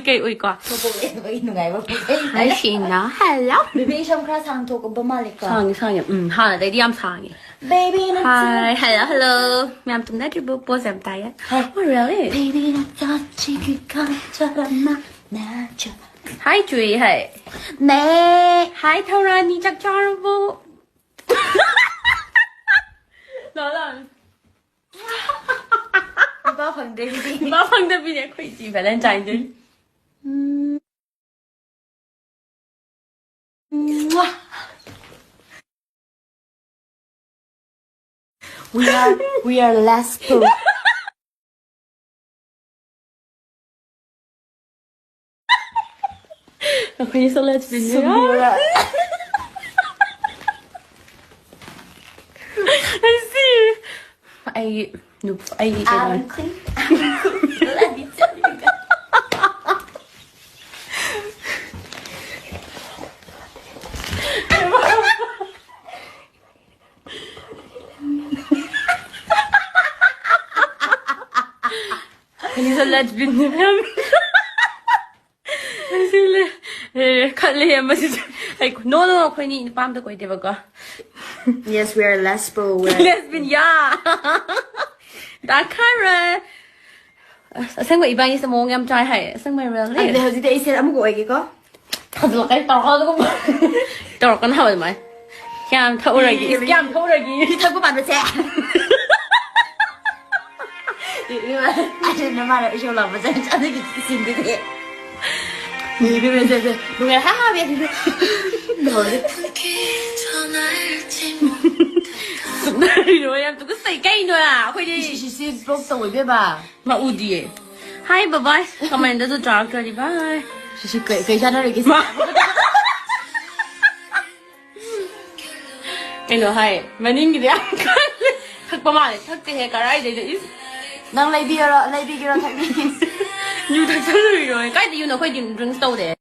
cây ui quá Đấy xin nó hello Baby trong khá sang thuộc của bấm lại cả sang ha là đây đi ăn sang Baby nó hi hello mẹ tụi nó chỉ bố bố xem tay á oh really Baby nó cho chỉ cứ con cho nó nè cho hi Chuy hey nè hi thâu ra đi chắc cho nó bố đó là bao phần đây đi bao phần đây bây giờ quỷ gì phải lên trái chứ we are last two okay so let's be new I see I nope I I'm clean let me tell you guys so let's be new I see Kali mà like no khơi ni pam to koi de ba yes we are lesbo lesbian yeah that kind sang vậy bạn sẽ muốn em trai hay sang mày really anh bây giờ thì sẽ làm gọi cái có thật là cái tao cũng tao con hậu mày cam thâu rồi gì cam thâu rồi gì thật của bạn với xe nhưng mà anh nó mà lại show lòng mà chẳng thấy cái xin cái gì đi đúng là ha biết rồi rồi em tụi cứ xài cây nữa à khơi đi xin bốc tuổi biết bà mà u đi hi bye bye comment đó cho cho đi bye xin kể cho nó được cái gì cái nữa hay mà nín cái gì thật bao mà thật cái hệ cái này đấy đang lấy bia rồi thay đi nhiều thật sự rồi cái gì nó khơi đi drink sâu đấy